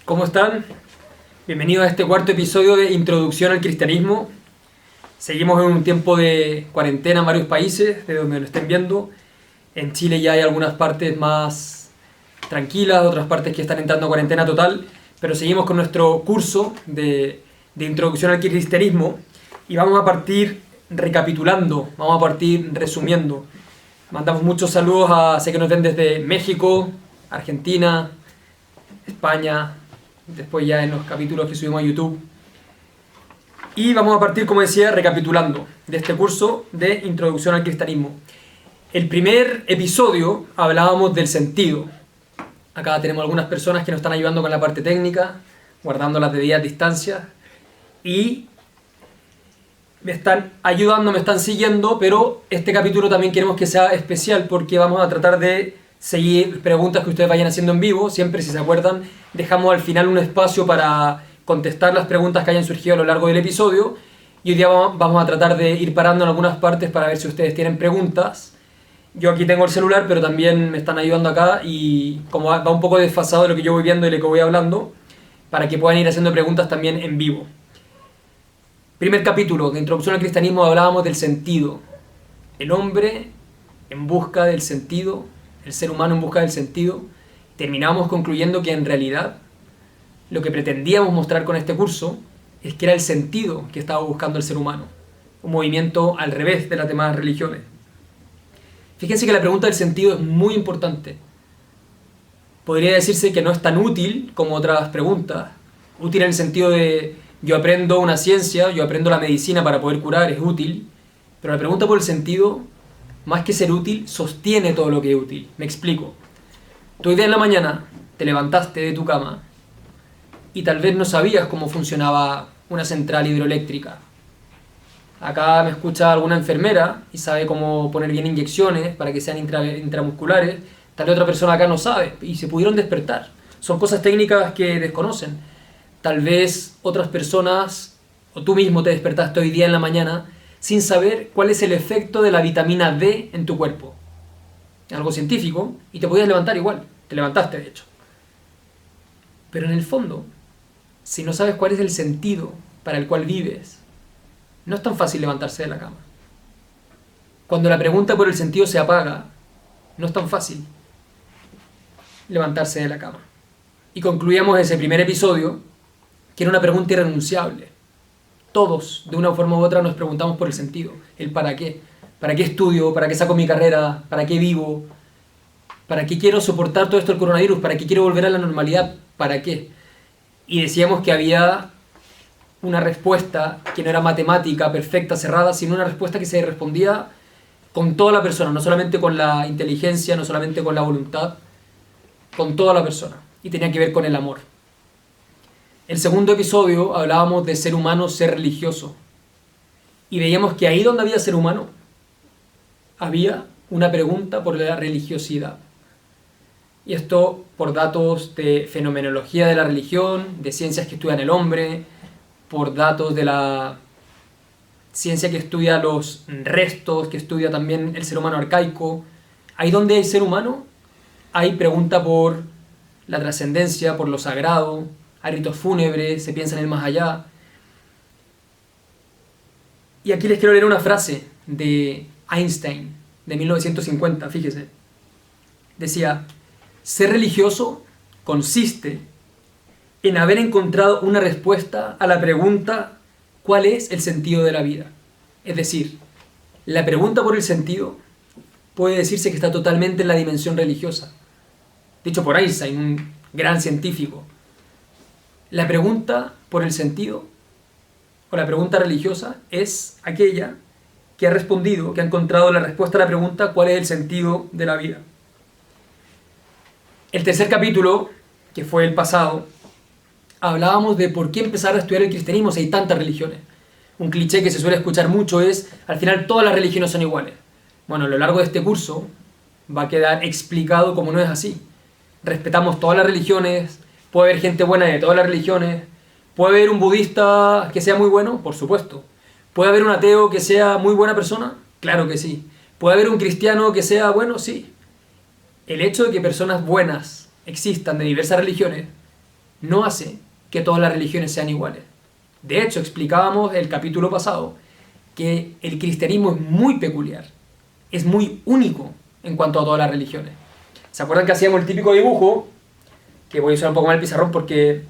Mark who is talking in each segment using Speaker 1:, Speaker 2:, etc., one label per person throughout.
Speaker 1: ¿Cómo están? Bienvenidos a este cuarto episodio de Introducción al Cristianismo. Seguimos en un tiempo de cuarentena en varios países, de donde lo estén viendo. En Chile ya hay algunas partes más tranquilas, otras partes que están entrando a cuarentena total, pero seguimos con nuestro curso de Introducción al Cristianismo y vamos a partir recapitulando, vamos a partir resumiendo. Mandamos muchos saludos sé que nos ven desde México, Argentina, España, después ya en los capítulos que subimos a YouTube. Y vamos a partir, como decía, recapitulando de este curso de Introducción al Cristianismo. El primer episodio hablábamos del sentido. Acá tenemos algunas personas que nos están ayudando con la parte técnica, guardando las debidas distancias, y me están ayudando, me están siguiendo, pero este capítulo también queremos que sea especial porque vamos a tratar de seguir preguntas que ustedes vayan haciendo en vivo. Siempre, si se acuerdan, dejamos al final un espacio para contestar las preguntas que hayan surgido a lo largo del episodio, y hoy día vamos a tratar de ir parando en algunas partes para ver si ustedes tienen preguntas. Yo aquí tengo el celular, pero también me están ayudando acá, y como va un poco desfasado de lo que yo voy viendo y de lo que voy hablando, para que puedan ir haciendo preguntas también en vivo. Primer capítulo de Introducción al Cristianismo, hablábamos del sentido. El hombre en busca del sentido, el ser humano en busca del sentido. Terminamos concluyendo que en realidad lo que pretendíamos mostrar con este curso es que era el sentido que estaba buscando el ser humano. Un movimiento al revés de las demás religiones. Fíjense que la pregunta del sentido es muy importante. Podría decirse que no es tan útil como otras preguntas. Útil en el sentido de yo aprendo una ciencia, yo aprendo la medicina para poder curar, es útil. Pero la pregunta por el sentido, más que ser útil, sostiene todo lo que es útil. Me explico. Tú hoy día en la mañana te levantaste de tu cama y tal vez no sabías cómo funcionaba una central hidroeléctrica. Acá me escucha alguna enfermera y sabe cómo poner bien inyecciones para que sean intramusculares. Tal vez otra persona acá no sabe y se pudieron despertar. Son cosas técnicas que desconocen. Tal vez otras personas, o tú mismo te despertaste hoy día en la mañana sin saber cuál es el efecto de la vitamina D en tu cuerpo. Algo científico, y te podías levantar igual. Te levantaste, de hecho. Pero en el fondo, si no sabes cuál es el sentido para el cual vives, no es tan fácil levantarse de la cama. Cuando la pregunta por el sentido se apaga, no es tan fácil levantarse de la cama. Y concluíamos ese primer episodio que era una pregunta irrenunciable. Todos, de una forma u otra, nos preguntamos por el sentido, el para qué. ¿Para qué estudio? ¿Para qué saco mi carrera? ¿Para qué vivo? ¿Para qué quiero soportar todo esto del coronavirus? ¿Para qué quiero volver a la normalidad? ¿Para qué? Y decíamos que había una respuesta que no era matemática, perfecta, cerrada, sino una respuesta que se respondía con toda la persona, no solamente con la inteligencia, no solamente con la voluntad, con toda la persona. Y tenía que ver con el amor. El segundo episodio hablábamos de ser humano, ser religioso. Y veíamos que ahí donde había ser humano, había una pregunta por la religiosidad. Y esto por datos de fenomenología de la religión, de ciencias que estudian el hombre, por datos de la ciencia que estudia los restos, que estudia también el ser humano arcaico. Ahí donde hay ser humano, hay pregunta por la trascendencia, por lo sagrado, hay ritos fúnebres, se piensa en el más allá. Y aquí les quiero leer una frase de Einstein, de 1950, fíjese. Decía: ser religioso consiste en haber encontrado una respuesta a la pregunta ¿cuál es el sentido de la vida? Es decir, la pregunta por el sentido puede decirse que está totalmente en la dimensión religiosa. Dicho por Einstein, un gran científico. La pregunta por el sentido, o la pregunta religiosa, es aquella que ha respondido, que ha encontrado la respuesta a la pregunta ¿cuál es el sentido de la vida? El tercer capítulo, que fue el pasado, hablábamos de por qué empezar a estudiar el cristianismo si hay tantas religiones. Un cliché que se suele escuchar mucho es, al final todas las religiones son iguales. Bueno, a lo largo de este curso va a quedar explicado cómo no es así. Respetamos todas las religiones, puede haber gente buena de todas las religiones, puede haber un budista que sea muy bueno, por supuesto. ¿Puede haber un ateo que sea muy buena persona? Claro que sí. ¿Puede haber un cristiano que sea bueno? Sí. El hecho de que personas buenas existan de diversas religiones no hace que todas las religiones sean iguales. De hecho, explicábamos el capítulo pasado que el cristianismo es muy peculiar, es muy único en cuanto a todas las religiones. ¿Se acuerdan que hacíamos el típico dibujo? Que voy a usar un poco más el pizarrón porque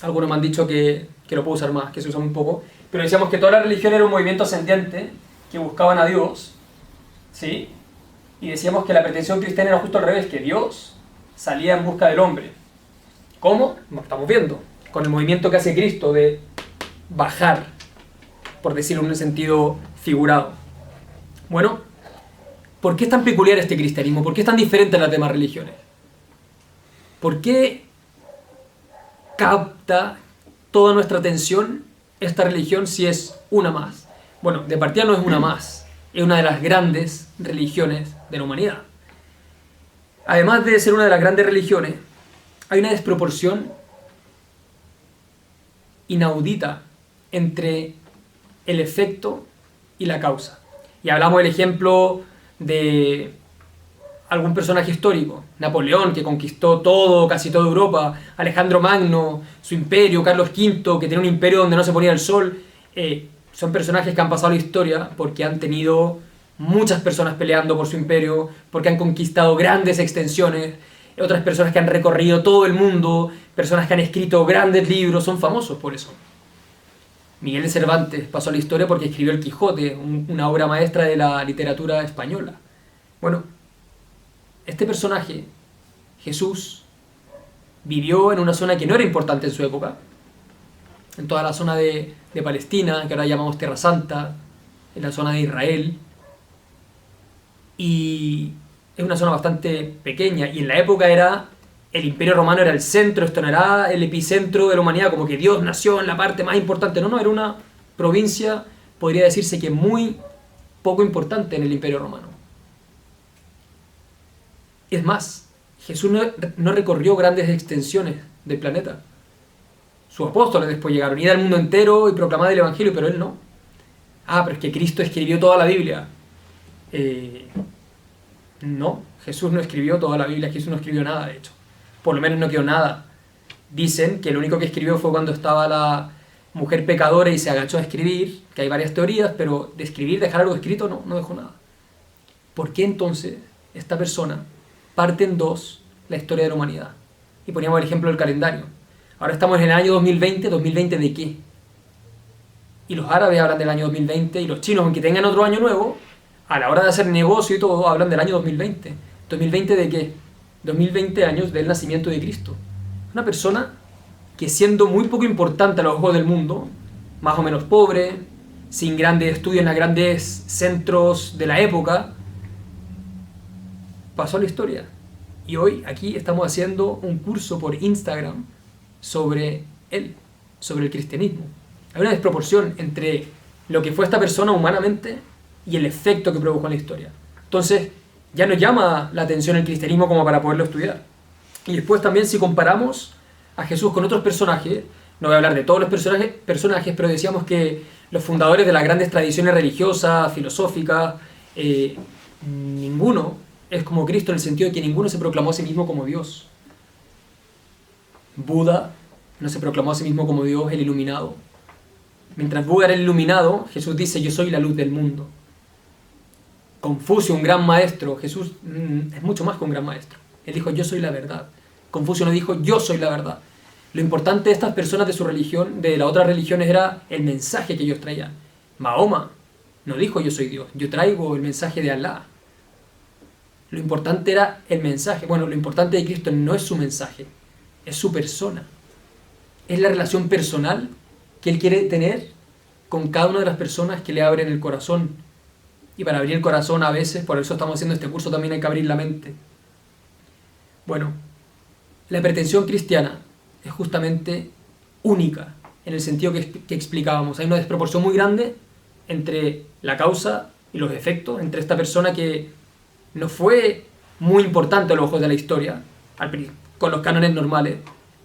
Speaker 1: algunos me han dicho que lo puedo usar más, que se usa muy poco. Pero decíamos que todas las religiones eran un movimiento ascendiente que buscaban a Dios, ¿sí? Y decíamos que la pretensión cristiana era justo al revés, que Dios salía en busca del hombre. ¿Cómo? Lo estamos viendo. Con el movimiento que hace Cristo de bajar, por decirlo en un sentido figurado. Bueno, ¿por qué es tan peculiar este cristianismo? ¿Por qué es tan diferente a las demás religiones? ¿Por qué capta toda nuestra atención esta religión si es una más? Bueno, de partida no es una más, es una de las grandes religiones de la humanidad. Además de ser una de las grandes religiones, hay una desproporción inaudita entre el efecto y la causa. Y hablamos del ejemplo de algún personaje histórico, Napoleón, que conquistó todo, casi toda Europa, Alejandro Magno, su imperio, Carlos V, que tenía un imperio donde no se ponía el sol. Son personajes que han pasado la historia porque han tenido muchas personas peleando por su imperio, porque han conquistado grandes extensiones, otras personas que han recorrido todo el mundo, personas que han escrito grandes libros, son famosos por eso. Miguel de Cervantes pasó a la historia porque escribió El Quijote, una obra maestra de la literatura española. Bueno, este personaje, Jesús, vivió en una zona que no era importante en su época, en toda la zona de Palestina, que ahora llamamos Tierra Santa, en la zona de Israel, y es una zona bastante pequeña, y en la época el Imperio Romano era el centro, esto no era el epicentro de la humanidad, como que Dios nació en la parte más importante, no, era una provincia, podría decirse que muy poco importante en el Imperio Romano. Es más, Jesús no recorrió grandes extensiones del planeta. Sus apóstoles después llegaron, iban al mundo entero y proclamaban el Evangelio, pero él no. Pero es que Cristo escribió toda la Biblia. No, Jesús no escribió toda la Biblia, Jesús no escribió nada, de hecho. Por lo menos no quedó nada. Dicen que lo único que escribió fue cuando estaba la mujer pecadora y se agachó a escribir, que hay varias teorías, pero de escribir, dejar algo escrito, no dejó nada. ¿Por qué entonces esta persona parte en dos la historia de la humanidad? Y poníamos el ejemplo del calendario. Ahora estamos en el año 2020, ¿2020 de qué? Y los árabes hablan del año 2020 y los chinos, aunque tengan otro año nuevo, a la hora de hacer negocio y todo, hablan del año 2020. ¿2020 de qué? 2020 años del nacimiento de Cristo. Una persona que siendo muy poco importante a los ojos del mundo, más o menos pobre, sin grandes estudios en los grandes centros de la época, pasó a la historia. Y hoy aquí estamos haciendo un curso por Instagram sobre él, sobre el cristianismo. Hay una desproporción entre lo que fue esta persona humanamente y el efecto que produjo en la historia. Entonces, ya nos llama la atención el cristianismo como para poderlo estudiar. Y después también si comparamos a Jesús con otros personajes, no voy a hablar de todos los personajes, pero decíamos que los fundadores de las grandes tradiciones religiosas, filosóficas, ninguno es como Cristo en el sentido de que ninguno se proclamó a sí mismo como Dios. Buda no se proclamó a sí mismo como Dios, el iluminado. Mientras Buda era el iluminado, Jesús dice, yo soy la luz del mundo. Confucio, un gran maestro, Jesús es mucho más que un gran maestro. Él dijo, yo soy la verdad. Confucio no dijo, yo soy la verdad. Lo importante de estas personas de su religión, de las otras religiones, era el mensaje que ellos traían. Mahoma no dijo, yo soy Dios, yo traigo el mensaje de Alá. Lo importante era el mensaje. Bueno, lo importante de Cristo no es su mensaje, es su persona. Es la relación personal que Él quiere tener con cada una de las personas que le abren el corazón. Y para abrir el corazón a veces, por eso estamos haciendo este curso, también hay que abrir la mente. Bueno, la pretensión cristiana es justamente única, en el sentido que explicábamos. Hay una desproporción muy grande entre la causa y los efectos, entre esta persona que no fue muy importante a los ojos de la historia, con los cánones normales,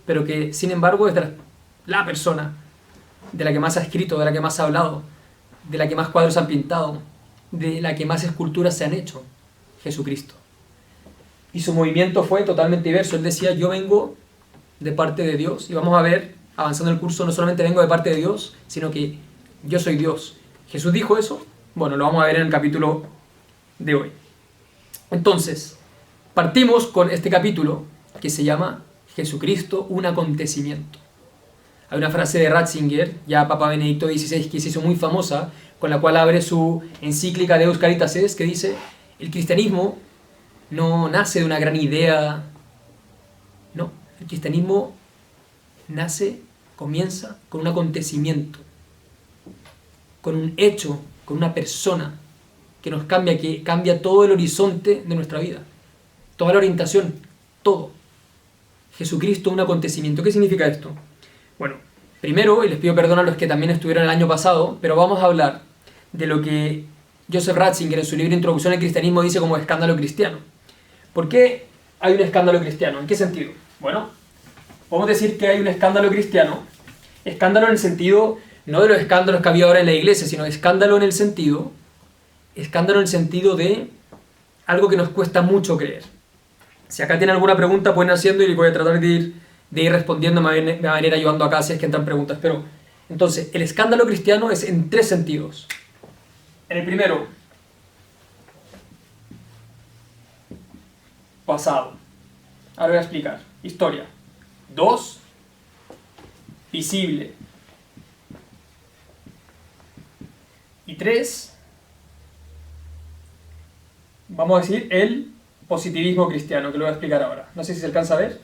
Speaker 1: pero que sin embargo es la persona de la que más ha escrito, de la que más ha hablado, de la que más cuadros han pintado, de la que más esculturas se han hecho, Jesucristo. Y su movimiento fue totalmente diverso. Él decía, yo vengo de parte de Dios. Y vamos a ver, avanzando el curso, no solamente vengo de parte de Dios, sino que yo soy Dios. ¿Jesús dijo eso? Bueno, lo vamos a ver en el capítulo de hoy. Entonces, partimos con este capítulo que se llama Jesucristo, un acontecimiento. Hay una frase de Ratzinger, ya Papa Benedicto XVI, que se hizo muy famosa, con la cual abre su encíclica Deus Caritas Est, que dice: el cristianismo no nace de una gran idea, no, el cristianismo comienza con un acontecimiento, con un hecho, con una persona que nos cambia, que cambia todo el horizonte de nuestra vida, toda la orientación, todo. Jesucristo, un acontecimiento. ¿Qué significa esto? Bueno, primero, y les pido perdón a los que también estuvieron el año pasado, pero vamos a hablar de lo que Joseph Ratzinger en su libro Introducción al Cristianismo dice como escándalo cristiano. ¿Por qué hay un escándalo cristiano? ¿En qué sentido? Bueno, podemos decir que hay un escándalo cristiano, escándalo en el sentido, no de los escándalos que había ahora en la iglesia, sino escándalo en el sentido de algo que nos cuesta mucho creer. Si acá tienen alguna pregunta, pueden haciendo y voy a tratar de ir respondiendo de manera ayudando acá si es que entran preguntas. Pero, entonces, el escándalo cristiano es en tres sentidos. En el primero, pasado. Ahora voy a explicar. Historia. 2, visible. Y 3, vamos a decir el positivismo cristiano, que lo voy a explicar ahora. No sé si se alcanza a ver.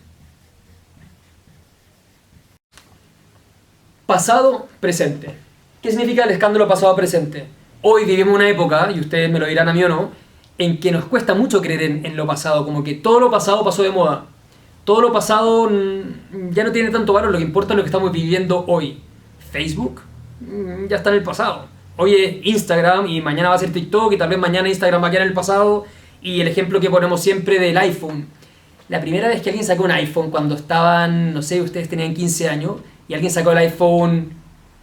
Speaker 1: Pasado, presente. ¿Qué significa el escándalo pasado-presente? Hoy vivimos una época, y ustedes me lo dirán a mí o no, en que nos cuesta mucho creer en lo pasado, como que todo lo pasado pasó de moda. Todo lo pasado ya no tiene tanto valor, lo que importa es lo que estamos viviendo hoy. Facebook ya está en el pasado. Hoy es Instagram y mañana va a ser TikTok y tal vez mañana Instagram va a quedar en el pasado. Y el ejemplo que ponemos siempre del iPhone. La primera vez que alguien sacó un iPhone cuando estaban, no sé, ustedes tenían 15 años y alguien sacó el iPhone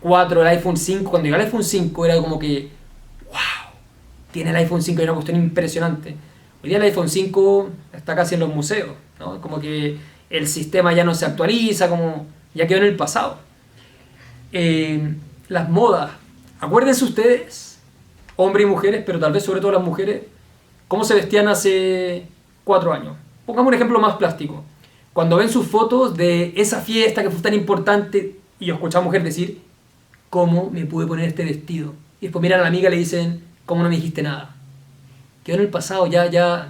Speaker 1: 4, el iPhone 5, cuando llegó el iPhone 5 era como que ¡wow! Tiene el iPhone 5 y una cuestión impresionante. Hoy día el iPhone 5 está casi en los museos, ¿no? Como que el sistema ya no se actualiza, como ya quedó en el pasado. Las modas. Acuérdense ustedes, hombres y mujeres, pero tal vez sobre todo las mujeres, cómo se vestían hace 4 años. Pongamos un ejemplo más plástico. Cuando ven sus fotos de esa fiesta que fue tan importante y yo escucho a mujer decir, ¿cómo me pude poner este vestido? Y después miran a la amiga y le dicen, ¿cómo no me dijiste nada? Quedó en el pasado, ya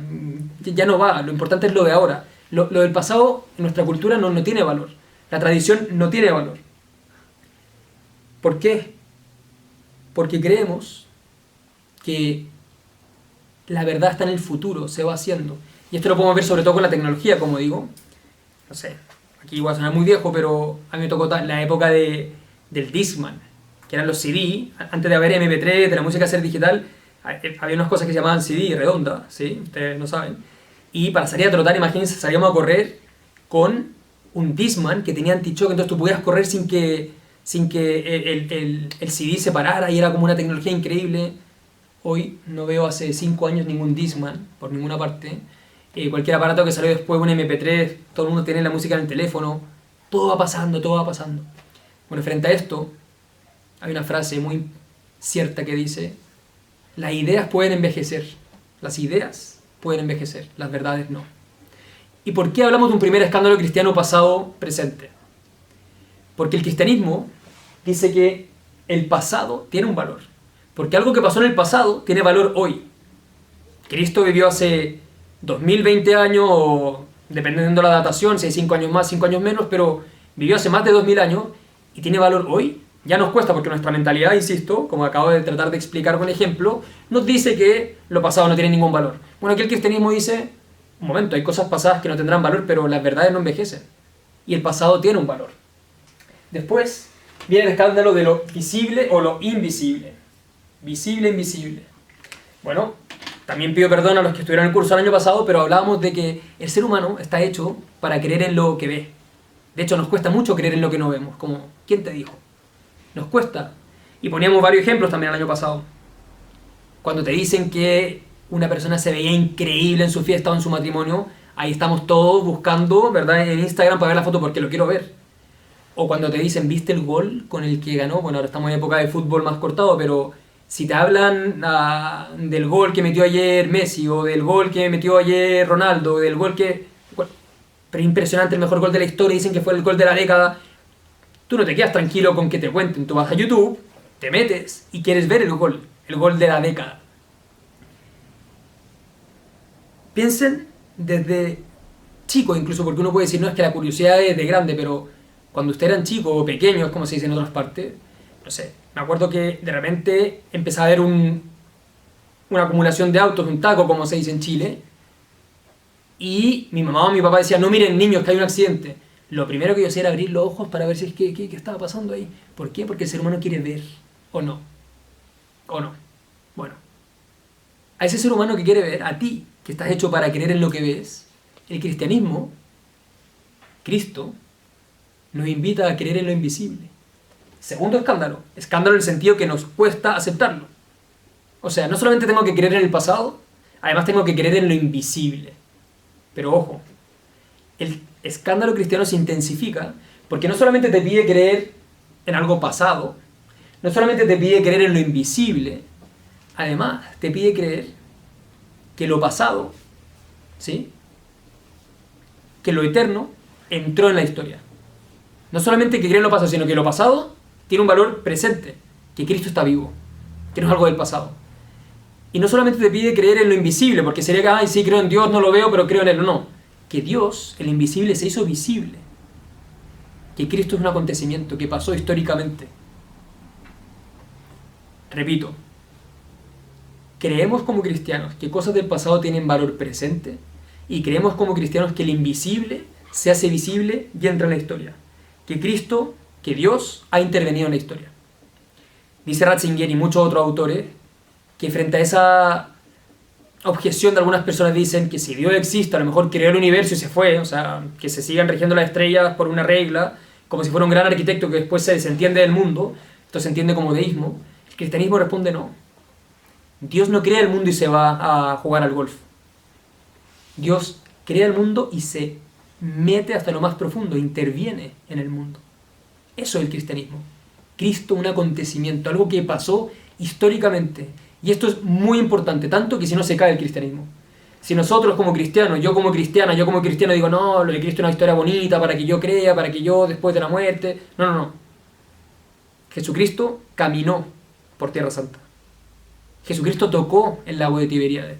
Speaker 1: no va. Lo importante es lo de ahora. Lo del pasado en nuestra cultura no tiene valor. La tradición no tiene valor. ¿Por qué? Porque creemos que la verdad está en el futuro, se va haciendo. Y esto lo podemos ver sobre todo con la tecnología, como digo. No sé, aquí voy a sonar muy viejo, pero a mí me tocó la época del Discman, que eran los CD. Antes de haber MP3, de la música ser digital, había unas cosas que se llamaban CD, redonda, ¿sí? Ustedes no saben. Y para salir a trotar, imagínense, salíamos a correr con un Discman que tenía anti-shock, entonces tú podías correr sin que el CD se parara y era como una tecnología increíble. Hoy no veo hace 5 años ningún Discman por ninguna parte. Cualquier aparato que salió después, un MP3, todo el mundo tiene la música en el teléfono. Todo va pasando, todo va pasando. Bueno, frente a esto, hay una frase muy cierta que dice: las ideas pueden envejecer, las ideas pueden envejecer, las verdades no. ¿Y por qué hablamos de un primer escándalo cristiano pasado-presente? Porque el cristianismo dice que el pasado tiene un valor. Porque algo que pasó en el pasado tiene valor hoy. Cristo vivió hace 2020 años, o dependiendo de la datación, si hay 5 años más, 5 años menos, pero vivió hace más de 2000 años y tiene valor hoy. Ya nos cuesta porque nuestra mentalidad, insisto, como acabo de tratar de explicar con ejemplo, nos dice que lo pasado no tiene ningún valor. Bueno, aquí el cristianismo dice, un momento, hay cosas pasadas que no tendrán valor, pero las verdades no envejecen. Y el pasado tiene un valor. Después viene el escándalo de lo visible o lo invisible. Visible e invisible. Bueno, también pido perdón a los que estuvieron en el curso el año pasado, pero hablábamos de que el ser humano está hecho para creer en lo que ve. De hecho, nos cuesta mucho creer en lo que no vemos. Como, ¿quién te dijo? Nos cuesta. Y poníamos varios ejemplos también el año pasado. Cuando te dicen que una persona se veía increíble en su fiesta o en su matrimonio, ahí estamos todos buscando, ¿verdad? En Instagram para ver la foto porque lo quiero ver. O cuando te dicen, ¿viste el gol con el que ganó? Bueno, ahora estamos en época de fútbol más cortado, pero si te hablan del gol que metió ayer Messi, o del gol que metió ayer Ronaldo, o del gol que... Bueno, pero impresionante, el mejor gol de la historia, dicen que fue el gol de la década, tú no te quedas tranquilo con que te cuenten. Tú vas a YouTube, te metes y quieres ver el gol de la década. Piensen desde chico, incluso, porque uno puede decir, no, es que la curiosidad es de grande, pero cuando ustedes eran chicos o pequeños, como se dice en otras partes, no sé, me acuerdo que de repente empezaba a haber una acumulación de autos, un taco, como se dice en Chile, y mi mamá o mi papá decían, no miren niños, que hay un accidente. Lo primero que yo hacía era abrir los ojos para ver si es qué estaba pasando ahí. ¿Por qué? Porque el ser humano quiere ver, o no. O no. Bueno, a ese ser humano que quiere ver, a ti, que estás hecho para creer en lo que ves, el cristianismo, Cristo, nos invita a creer en lo invisible. Segundo escándalo. Escándalo en el sentido que nos cuesta aceptarlo. O sea, no solamente tengo que creer en el pasado, además tengo que creer en lo invisible. Pero ojo, el escándalo cristiano se intensifica porque no solamente te pide creer en algo pasado, no solamente te pide creer en lo invisible, además te pide creer que lo pasado, ¿sí?, que lo eterno entró en la historia. No solamente que cree en lo pasado, sino que lo pasado tiene un valor presente, que Cristo está vivo, que no es algo del pasado. Y no solamente te pide creer en lo invisible, porque sería que, ay, sí, creo en Dios, no lo veo, pero creo en Él. No, que Dios, el invisible, se hizo visible. Que Cristo es un acontecimiento que pasó históricamente. Repito, creemos como cristianos que cosas del pasado tienen valor presente, y creemos como cristianos que el invisible se hace visible y entra en la historia. Que Cristo, que Dios, ha intervenido en la historia. Dice Ratzinger y muchos otros autores que frente a esa objeción de algunas personas dicen que si Dios existe, a lo mejor creó el universo y se fue, o sea, que se sigan rigiendo las estrellas por una regla, como si fuera un gran arquitecto que después se desentiende del mundo, esto se entiende como deísmo. El cristianismo responde no. Dios no crea el mundo y se va a jugar al golf. Dios crea el mundo y se mete hasta lo más profundo, interviene en el mundo. Eso es el cristianismo. Cristo, un acontecimiento, algo que pasó históricamente. Y esto es muy importante, tanto que si no se cae el cristianismo. Si nosotros como cristianos, yo como cristiano digo, no, lo de Cristo es una historia bonita para que yo crea, para que yo después de la muerte... No. Jesucristo caminó por Tierra Santa. Jesucristo tocó el lago de Tiberíades.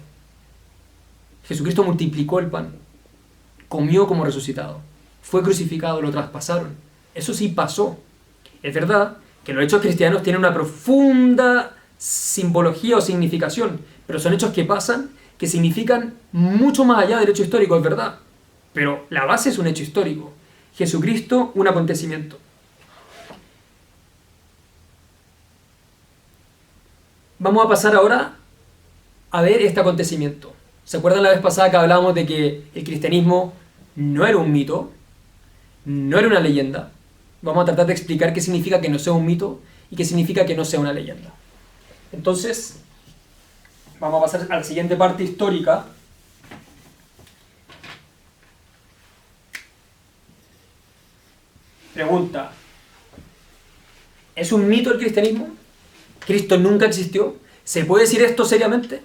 Speaker 1: Jesucristo multiplicó el pan. Comió como resucitado. Fue crucificado, lo traspasaron. Eso sí pasó. Es verdad que los hechos cristianos tienen una profunda simbología o significación, pero son hechos que pasan, que significan mucho más allá del hecho histórico, es verdad. Pero la base es un hecho histórico. Jesucristo, un acontecimiento. Vamos a pasar ahora a ver este acontecimiento. ¿Se acuerdan la vez pasada que hablábamos de que el cristianismo no era un mito, no era una leyenda? Vamos a tratar de explicar qué significa que no sea un mito y qué significa que no sea una leyenda. Entonces, vamos a pasar a la siguiente parte histórica. Pregunta: ¿es un mito el cristianismo? ¿Cristo nunca existió? ¿Se puede decir esto seriamente?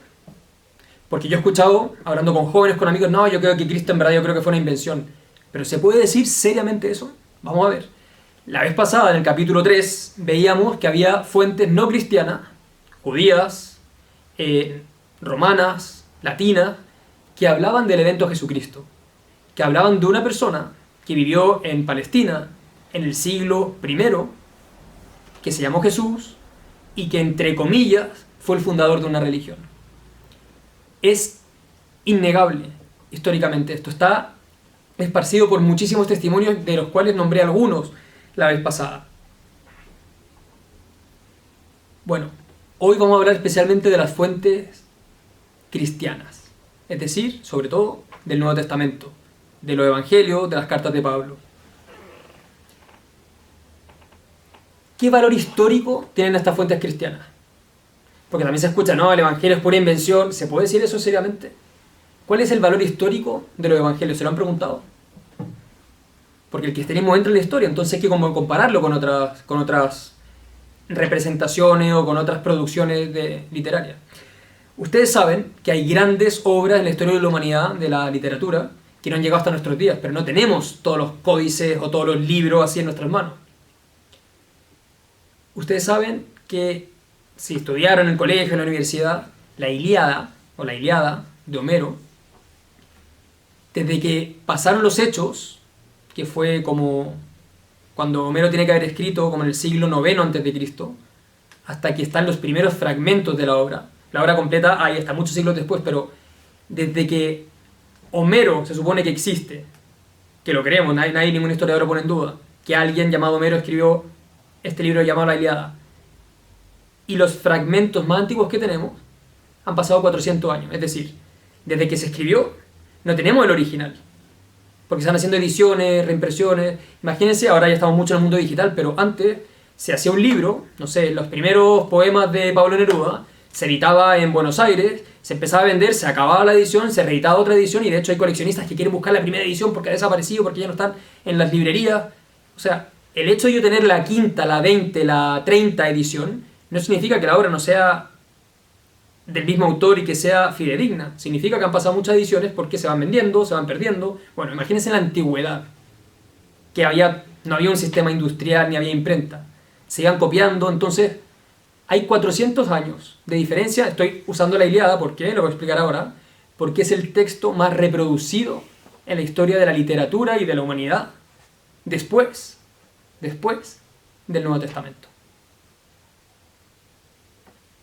Speaker 1: Porque yo he escuchado, hablando con jóvenes, con amigos, no, yo creo que Cristo en verdad yo creo que fue una invención. ¿Pero se puede decir seriamente eso? Vamos a ver. La vez pasada, en el capítulo 3, veíamos que había fuentes no cristianas, judías, romanas, latinas, que hablaban del evento Jesucristo. Que hablaban de una persona que vivió en Palestina en el siglo I, que se llamó Jesús, y que, entre comillas, fue el fundador de una religión. Es innegable históricamente esto. Está esparcido por muchísimos testimonios, de los cuales nombré algunos la vez pasada. Bueno, hoy vamos a hablar especialmente de las fuentes cristianas, es decir, sobre todo del Nuevo Testamento, de los Evangelios, de las cartas de Pablo. ¿Qué valor histórico tienen estas fuentes cristianas? Porque también se escucha, no, el Evangelio es pura invención. ¿Se puede decir eso seriamente? ¿Cuál es el valor histórico de los evangelios? ¿Se lo han preguntado? Porque el cristianismo entra en la historia, entonces hay que como compararlo con otras representaciones o con otras producciones literarias. Ustedes saben que hay grandes obras en la historia de la humanidad, de la literatura, que no han llegado hasta nuestros días, pero no tenemos todos los códices o todos los libros así en nuestras manos. Ustedes saben que si estudiaron en el colegio, en la universidad, la Ilíada o la Ilíada de Homero, desde que pasaron los Hechos, que fue como cuando Homero tiene que haber escrito como en el siglo IX a.C., hasta que están los primeros fragmentos de la obra completa ahí está muchos siglos después, pero desde que Homero se supone que existe, que lo creemos, nadie ningún historiador lo pone en duda, que alguien llamado Homero escribió este libro llamado la Ilíada, y los fragmentos más antiguos que tenemos han pasado 400 años, es decir, desde que se escribió no tenemos el original, porque están haciendo ediciones, reimpresiones. Imagínense, ahora ya estamos mucho en el mundo digital, pero antes se hacía un libro, no sé, los primeros poemas de Pablo Neruda, se editaba en Buenos Aires, se empezaba a vender, se acababa la edición, se reeditaba otra edición, y de hecho hay coleccionistas que quieren buscar la primera edición porque ha desaparecido, porque ya no están en las librerías. O sea, el hecho de yo tener la quinta, la 20, la 30 edición, no significa que la obra no sea del mismo autor y que sea fidedigna. Significa que han pasado muchas ediciones porque se van vendiendo, se van perdiendo. Bueno, imagínense en la antigüedad, que no había un sistema industrial ni había imprenta. Se iban copiando, entonces hay 400 años de diferencia. Estoy usando la Ilíada, ¿por qué? Lo voy a explicar ahora. Porque es el texto más reproducido en la historia de la literatura y de la humanidad después del Nuevo Testamento.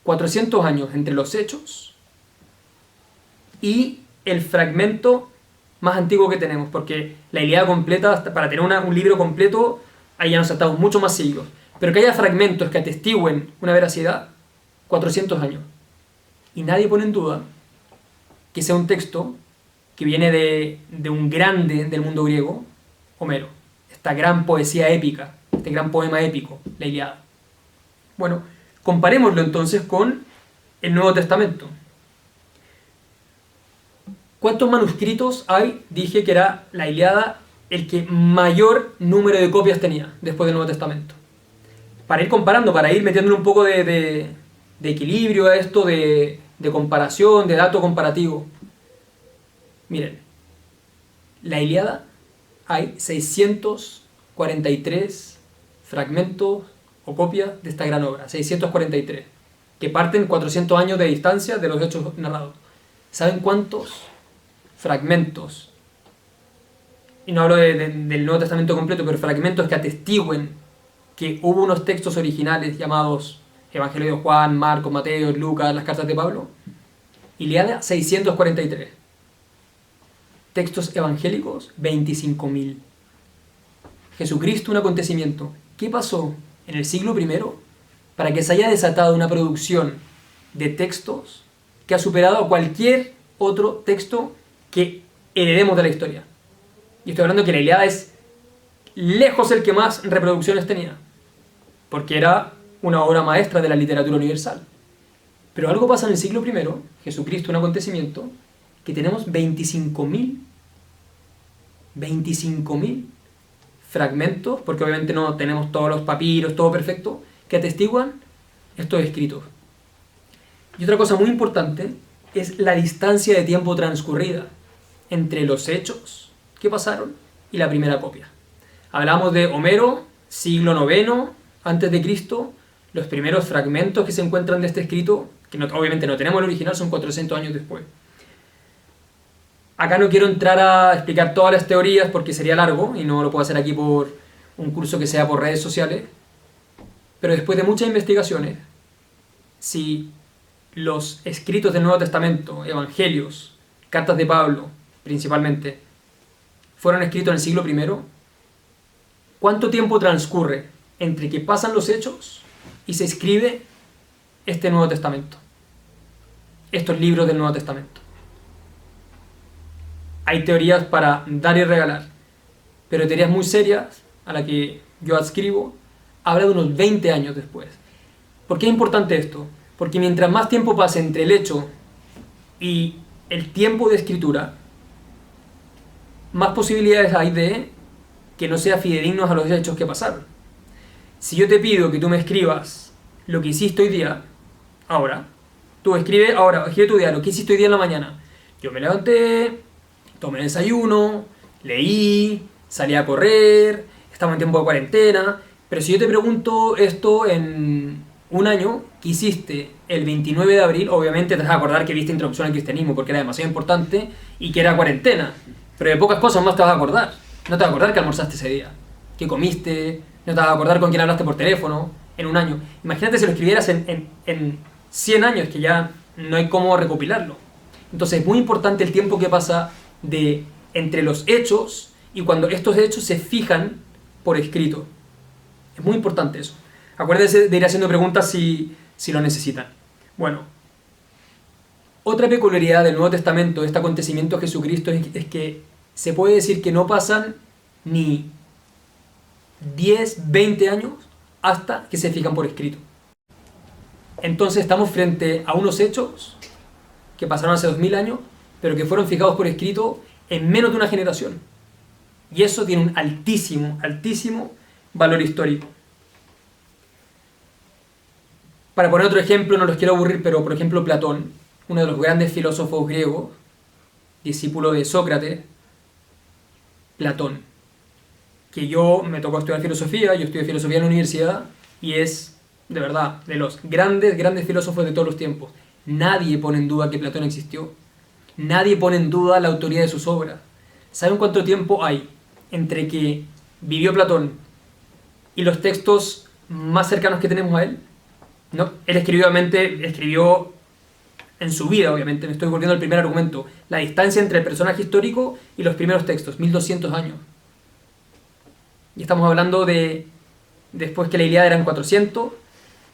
Speaker 1: 400 años entre los Hechos y el fragmento más antiguo que tenemos, porque la Ilíada completa, para tener un libro completo, ahí ya nos saltamos mucho más siglos. Pero que haya fragmentos que atestiguen una veracidad, 400 años. Y nadie pone en duda que sea un texto que viene de un grande del mundo griego, Homero. Esta gran poesía épica, este gran poema épico, la Ilíada. Bueno, comparémoslo entonces con el Nuevo Testamento. ¿Cuántos manuscritos hay? Dije que era la Ilíada el que mayor número de copias tenía después del Nuevo Testamento. Para ir comparando, para ir metiéndole un poco de equilibrio a esto, de comparación, de dato comparativo. Miren, la Ilíada hay 643 fragmentos o copias de esta gran obra, 643, que parten 400 años de distancia de los hechos narrados. ¿Saben cuántos fragmentos? Y no hablo del Nuevo Testamento completo, pero fragmentos que atestiguen que hubo unos textos originales llamados Evangelio de Juan, Marcos, Mateo, Lucas, las cartas de Pablo. Ilíada, 643. Textos evangélicos, 25.000. Jesucristo, un acontecimiento. ¿Qué pasó en el siglo I para que se haya desatado una producción de textos que ha superado a cualquier otro texto que heredemos de la historia? Y estoy hablando que la Ilíada es lejos el que más reproducciones tenía, porque era una obra maestra de la literatura universal. Pero algo pasa en el siglo I, Jesucristo, un acontecimiento, que tenemos 25.000 fragmentos, porque obviamente no tenemos todos los papiros, todo perfecto, que atestiguan estos escritos. Y otra cosa muy importante es la distancia de tiempo transcurrida entre los hechos que pasaron y la primera copia. Hablamos de Homero, siglo IX antes de Cristo. Los primeros fragmentos que se encuentran de este escrito, que obviamente no tenemos el original, son 400 años después. Acá no quiero entrar a explicar todas las teorías porque sería largo y no lo puedo hacer aquí por un curso que sea por redes sociales, pero después de muchas investigaciones, si los escritos del Nuevo Testamento, evangelios, cartas de Pablo principalmente, fueron escritos en el siglo I, ¿cuánto tiempo transcurre entre que pasan los hechos y se escribe este Nuevo Testamento? Estos libros del Nuevo Testamento. Hay teorías para dar y regalar, pero teorías muy serias, a las que yo adscribo, habla de unos 20 años después. ¿Por qué es importante esto? Porque mientras más tiempo pase entre el hecho y el tiempo de escritura, más posibilidades hay de que no sea fidedignos a los hechos que pasaron. Si yo te pido que tú me escribas lo que hiciste hoy día, ahora, tú escribe tu diario, ¿qué hiciste hoy día en la mañana? Yo me levanté, tomé desayuno, leí, salí a correr, estamos en tiempo de cuarentena, pero si yo te pregunto esto en un año, ¿qué hiciste el 29 de abril? Obviamente te vas a acordar que viste Introducción al Cristianismo porque era demasiado importante y que era cuarentena, pero de pocas cosas más te vas a acordar. No te vas a acordar que almorzaste ese día, que comiste, no te vas a acordar con quién hablaste por teléfono en un año. Imagínate si lo escribieras en 100 años, que ya no hay cómo recopilarlo. Entonces es muy importante el tiempo que pasa entre los hechos y cuando estos hechos se fijan por escrito. Es muy importante eso. Acuérdense de ir haciendo preguntas si lo necesitan. Bueno, otra peculiaridad del Nuevo Testamento, de este acontecimiento de Jesucristo, es que se puede decir que no pasan ni 10, 20 años hasta que se fijan por escrito. Entonces estamos frente a unos hechos que pasaron hace 2000 años, pero que fueron fijados por escrito en menos de una generación. Y eso tiene un altísimo, altísimo valor histórico. Para poner otro ejemplo, no los quiero aburrir, pero por ejemplo Platón, uno de los grandes filósofos griegos, discípulo de Sócrates, Platón, que yo me tocó estudiar filosofía, yo estudié filosofía en la universidad, y es, de verdad, de los grandes, grandes filósofos de todos los tiempos. Nadie pone en duda que Platón existió. Nadie pone en duda la autoría de sus obras. ¿Saben cuánto tiempo hay entre que vivió Platón y los textos más cercanos que tenemos a él? No, él escribió en su vida, obviamente, me estoy volviendo al primer argumento, la distancia entre el personaje histórico y los primeros textos, 1200 años. Y estamos hablando de después que la Ilíada eran 400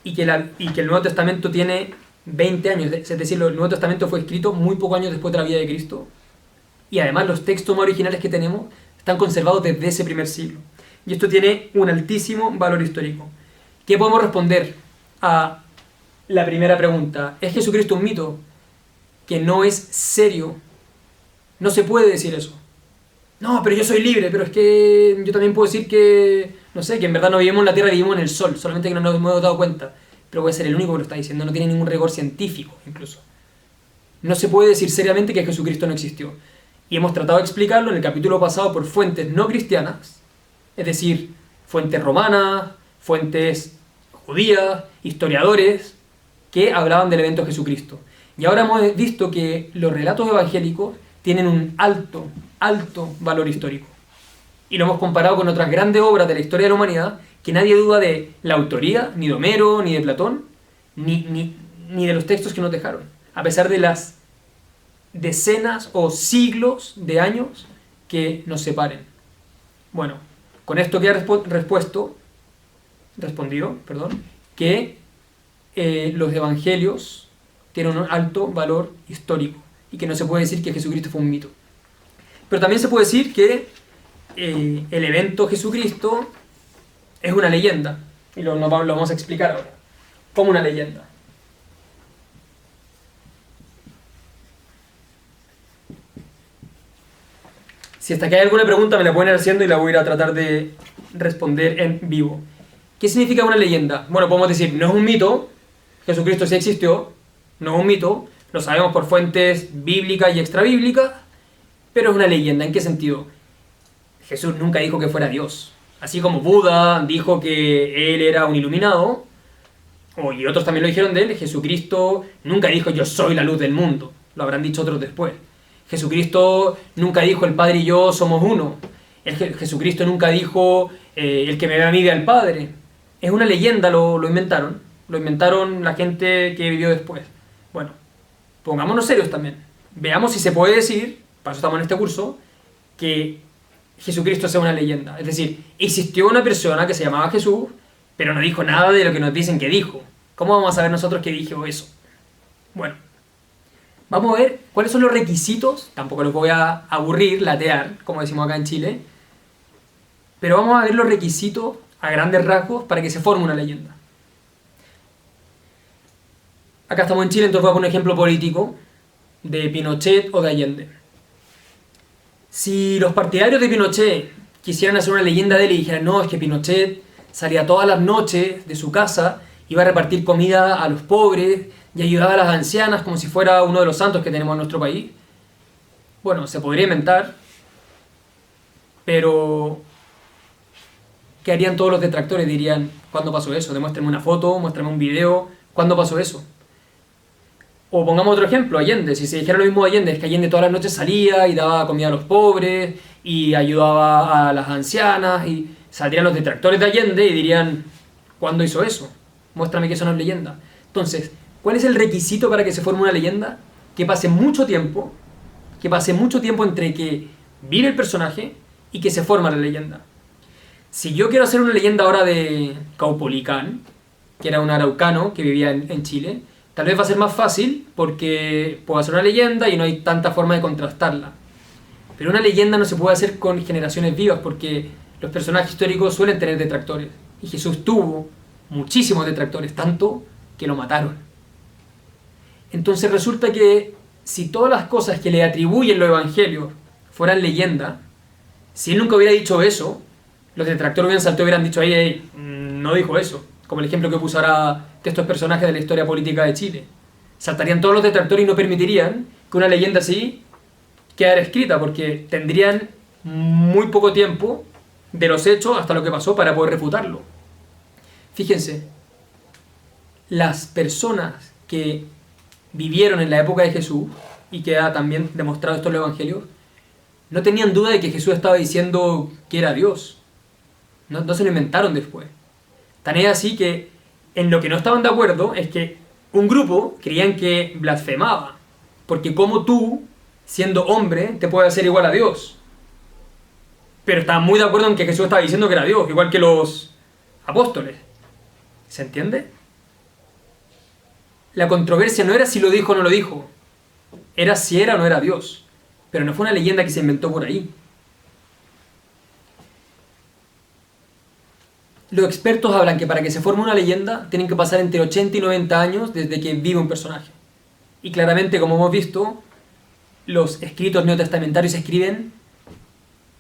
Speaker 1: y que el Nuevo Testamento tiene 20 años, es decir, el Nuevo Testamento fue escrito muy pocos años después de la vida de Cristo, y además los textos más originales que tenemos están conservados desde ese primer siglo. Y esto tiene un altísimo valor histórico. ¿Qué podemos responder a la primera pregunta? ¿Es Jesucristo un mito? Que no es serio. No se puede decir eso. No, pero yo soy libre, pero es que yo también puedo decir que, no sé, que en verdad no vivimos en la Tierra, vivimos en el Sol, solamente que no nos hemos dado cuenta. Pero voy a ser el único que lo está diciendo, no tiene ningún rigor científico, incluso. No se puede decir seriamente que Jesucristo no existió. Y hemos tratado de explicarlo en el capítulo pasado por fuentes no cristianas, es decir, fuentes romanas, fuentes judías, historiadores, que hablaban del evento de Jesucristo. Y ahora hemos visto que los relatos evangélicos tienen un alto, alto valor histórico. Y lo hemos comparado con otras grandes obras de la historia de la humanidad, que nadie duda de la autoría, ni de Homero, ni de Platón, ni de los textos que nos dejaron, a pesar de las decenas o siglos de años que nos separen. Bueno, con esto queda respondido, que los evangelios tienen un alto valor histórico y que no se puede decir que Jesucristo fue un mito. Pero también se puede decir que el evento Jesucristo es una leyenda, y lo vamos a explicar ahora, como una leyenda. Si hasta que hay alguna pregunta me la pueden ir haciendo y la voy a ir a tratar de responder en vivo. ¿Qué significa una leyenda? Bueno, podemos decir, no es un mito, Jesucristo sí existió, no es un mito, lo sabemos por fuentes bíblicas y extrabíblicas, pero es una leyenda. ¿En qué sentido? Jesús nunca dijo que fuera Dios. Así como Buda dijo que él era un iluminado, y otros también lo dijeron de él, Jesucristo nunca dijo yo soy la luz del mundo. Lo habrán dicho otros después. Jesucristo nunca dijo el Padre y yo somos uno. Jesucristo nunca dijo el que me ve a mí ve al Padre. Es una leyenda, lo inventaron. Lo inventaron la gente que vivió después. Bueno, pongámonos serios también. Veamos si se puede decir, para eso estamos en este curso, que Jesucristo sea una leyenda. Es decir, existió una persona que se llamaba Jesús, pero no dijo nada de lo que nos dicen que dijo. ¿Cómo vamos a saber nosotros que dijo eso? Bueno, vamos a ver cuáles son los requisitos. Tampoco los voy a aburrir, latear, como decimos acá en Chile. Pero vamos a ver los requisitos a grandes rasgos para que se forme una leyenda. Acá estamos en Chile, entonces voy a poner un ejemplo político. de Pinochet o de Allende. Si los partidarios de Pinochet quisieran hacer una leyenda de él y dijeran, no, es que Pinochet salía todas las noches de su casa, iba a repartir comida a los pobres y ayudaba a las ancianas como si fuera uno de los santos que tenemos en nuestro país, bueno, se podría inventar, pero ¿qué harían todos los detractores? Dirían, ¿cuándo pasó eso? Demuéstrenme una foto, muéstrenme un video, ¿cuándo pasó eso? O pongamos otro ejemplo, Allende. Si se dijera lo mismo de Allende, es que Allende todas las noches salía y daba comida a los pobres y ayudaba a las ancianas, y saldrían los detractores de Allende y dirían, ¿cuándo hizo eso? Muéstrame que eso no es leyenda. Entonces, ¿cuál es el requisito para que se forme una leyenda? Que pase mucho tiempo entre que vive el personaje y que se forma la leyenda. Si yo quiero hacer una leyenda ahora de Caupolicán, que era un araucano que vivía en Chile, tal vez va a ser más fácil porque puedo hacer una leyenda y no hay tanta forma de contrastarla. Pero una leyenda no se puede hacer con generaciones vivas porque los personajes históricos suelen tener detractores. Y Jesús tuvo muchísimos detractores, tanto que lo mataron. Entonces resulta que si todas las cosas que le atribuyen los evangelios fueran leyenda, si él nunca hubiera dicho eso, los detractores hubieran saltado y hubieran dicho, ey, no dijo eso. Como el ejemplo que puso ahora de estos personajes de la historia política de Chile. Saltarían todos los detractores y no permitirían que una leyenda así quedara escrita, porque tendrían muy poco tiempo de los hechos hasta lo que pasó para poder refutarlo. Fíjense, las personas que vivieron en la época de Jesús, y que ha también demostrado esto en los evangelios, no tenían duda de que Jesús estaba diciendo que era Dios. No se lo inventaron después. Tan es así que en lo que no estaban de acuerdo es que un grupo creían que blasfemaba, porque como tú, siendo hombre, te puedes hacer igual a Dios. Pero estaban muy de acuerdo en que Jesús estaba diciendo que era Dios, igual que los apóstoles. ¿Se entiende? La controversia no era si lo dijo o no lo dijo, era si era o no era Dios. Pero no fue una leyenda que se inventó por ahí. Los expertos hablan que para que se forme una leyenda tienen que pasar entre 80 y 90 años desde que vive un personaje. Y claramente, como hemos visto, los escritos neotestamentarios se escriben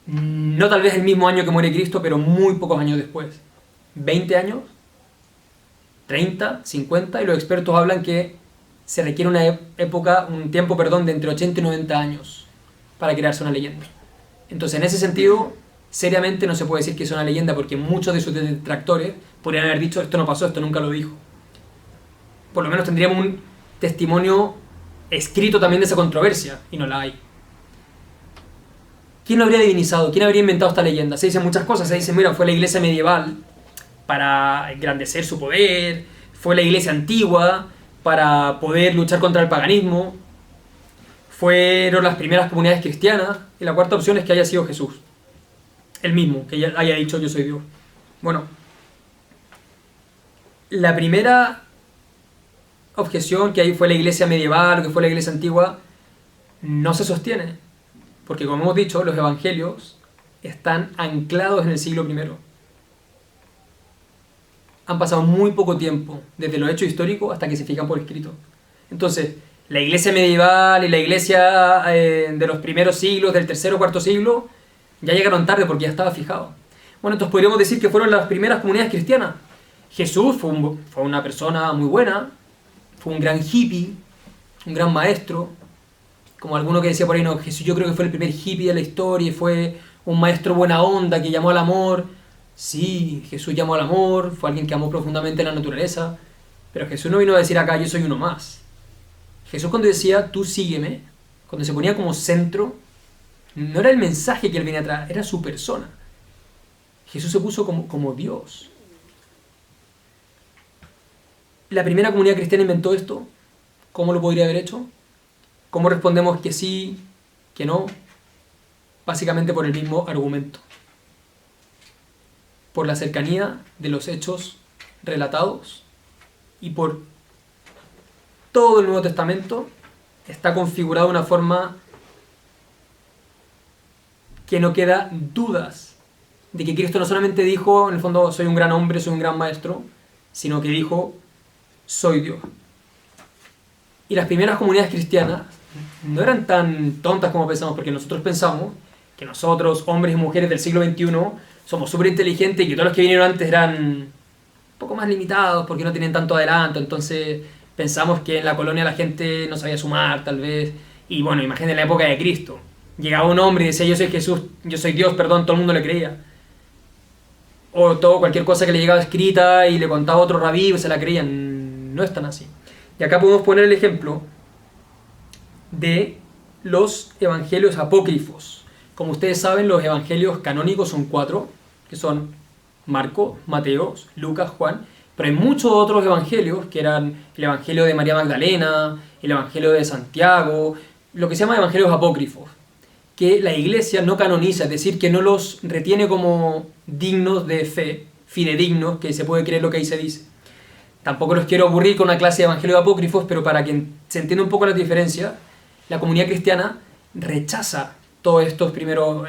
Speaker 1: no tal vez el mismo año que muere Cristo, pero muy pocos años después. 20 años, 30, 50, y los expertos hablan que se requiere un tiempo de entre 80 y 90 años para crearse una leyenda. Entonces, en ese sentido, seriamente no se puede decir que es una leyenda, porque muchos de sus detractores podrían haber dicho, esto no pasó, esto nunca lo dijo. Por lo menos tendríamos un testimonio escrito también de esa controversia, y no la hay. ¿Quién lo habría divinizado? ¿Quién habría inventado esta leyenda? Se dicen muchas cosas, se dicen, mira, fue la iglesia medieval para engrandecer su poder, fue la iglesia antigua para poder luchar contra el paganismo, fueron las primeras comunidades cristianas, y la cuarta opción es que haya sido Jesús, él mismo, que haya dicho yo soy Dios. Bueno, la primera objeción que hay fue la iglesia medieval o que fue la iglesia antigua, no se sostiene, porque como hemos dicho, los evangelios están anclados en el siglo I. Han pasado muy poco tiempo desde los hechos históricos hasta que se fijan por escrito. Entonces, la iglesia medieval y la iglesia de los primeros siglos, del tercero o cuarto siglo, ya llegaron tarde porque ya estaba fijado. Bueno, entonces podríamos decir que fueron las primeras comunidades cristianas. Jesús fue una persona muy buena, fue un gran hippie, un gran maestro. Como alguno que decía por ahí, no, Jesús yo creo que fue el primer hippie de la historia y fue un maestro buena onda que llamó al amor. Sí, Jesús llamó al amor, fue alguien que amó profundamente la naturaleza, pero Jesús no vino a decir acá, yo soy uno más. Jesús cuando decía, tú sígueme, cuando se ponía como centro, no era el mensaje que él venía atrás, era su persona. Jesús se puso como Dios. La primera comunidad cristiana inventó esto. ¿Cómo lo podría haber hecho? ¿Cómo respondemos que sí, que no? Básicamente por el mismo argumento. Por la cercanía de los hechos relatados y por todo el Nuevo Testamento está configurado de una forma que no queda dudas de que Cristo no solamente dijo, en el fondo, soy un gran hombre, soy un gran maestro, sino que dijo, soy Dios. Y las primeras comunidades cristianas no eran tan tontas como pensamos, porque nosotros pensamos que nosotros, hombres y mujeres del siglo XXI, somos súper inteligentes y que todos los que vinieron antes eran un poco más limitados porque no tenían tanto adelanto, entonces pensamos que en la colonia la gente no sabía sumar, tal vez, y bueno, imagínate la época de Cristo. Llegaba un hombre y decía, yo soy Jesús, yo soy Dios, perdón, todo el mundo le creía. O cualquier cosa que le llegaba escrita y le contaba a otro rabí, se la creían. No es tan así. Y acá podemos poner el ejemplo de los evangelios apócrifos. Como ustedes saben, los evangelios canónicos son 4, que son Marcos, Mateo, Lucas, Juan, pero hay muchos otros evangelios, que eran el evangelio de María Magdalena, el evangelio de Santiago, lo que se llama evangelios apócrifos, que la iglesia no canoniza, es decir, que no los retiene como dignos de fe, fidedignos, que se puede creer lo que ahí se dice. Tampoco los quiero aburrir con una clase de evangelios apócrifos, pero para que se entienda un poco la diferencia, la comunidad cristiana rechaza todos estos primeros